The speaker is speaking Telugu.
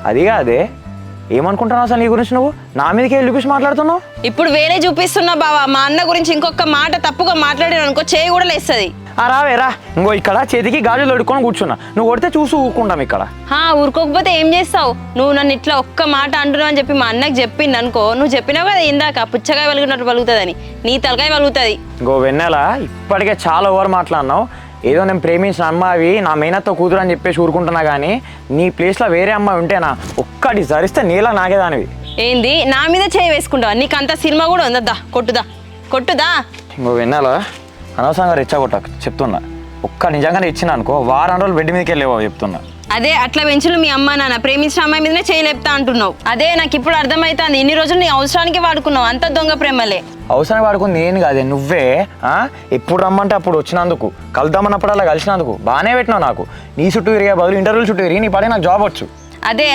అది కాదే ఏమనుకుంటున్నావు అసలు నీ గురించి నువ్వు నా మీదకి వెళ్ళి చూపించి మాట్లాడుతున్నావు ఇప్పుడు వేరే చూపిస్తున్నా బావా మా అన్న గురించి ఇంకొక మాట తప్పుగా మాట్లాడాను అనుకో చేయి కూడా లేస్తుంది. రావేరా ఇంకో ఇక్కడ చేతికి గాజులు తొడుక్కొని కూర్చున్నా నువ్వు కొడితే చూసి ఊరుకుంటాం ఇక్కడ. ఊరుకోకపోతే ఏం చేస్తావు నువ్వు నన్ను ఇట్లా ఒక్క మాట అంటున్నావు అని చెప్పి మా అన్నకి చెప్పింది అనుకో నువ్వు చెప్పినావు కదా ఇందాక పుచ్చకాయ వలుగునట్టు వలుగుతుందని నీ తలకాయ వలుగుతుంది. ఇంకో వెన్నెల ఇప్పటికే చాలా ఓవర్ మాట్లాడినావు. ఏదో నేను ప్రేమించిన అమ్మాయి నా మేనత్తో కూతురు అని చెప్పేసి ఊరుకుంటున్నా కానీ నీ ప్లేస్లో వేరే అమ్మాయి ఉంటేనా ఒక్కటి సరిస్తే నీలా నాగేదానివి. ఏంది నా మీద చేయి వేసుకుంటావా? నీకు అంత సినిమా కూడా ఉందా? కొట్టుదా. ఇంకో వెన్నెల అనవసరంగా రెచ్చగొట్టకు చెప్తున్నా. ఒక్క నిజంగానే ఇచ్చిన అనుకో వారం రోజులు బెడ్ మీదకి వెళ్ళేవో చెప్తున్నా. అదే అట్లా పెంచులు మీ అమ్మ నాన్న ప్రేమించిన అమ్మాయి మీదనే చేయలేపుతా అంటున్నావు. అదే నాకు ఇప్పుడు అర్థమవుతుంది ఇన్ని రోజులు నీ అవసరానికి వాడుకున్నావు అంత దొంగ ప్రేమలే. అవసరం వాడుకుంది నేను కాదే నువ్వే. ఎప్పుడు రమ్మంటే అప్పుడు వచ్చినందుకు కలుద్దామన్నప్పుడు అలా కలిసినందుకు బాగానే పెట్టినావు. నాకు నీ చుట్టూ తిరిగే బదులు ఇంటర్వ్యూల చుట్టూ తిరిగి నీ పడే నాకు జాబ్ వచ్చు. అదే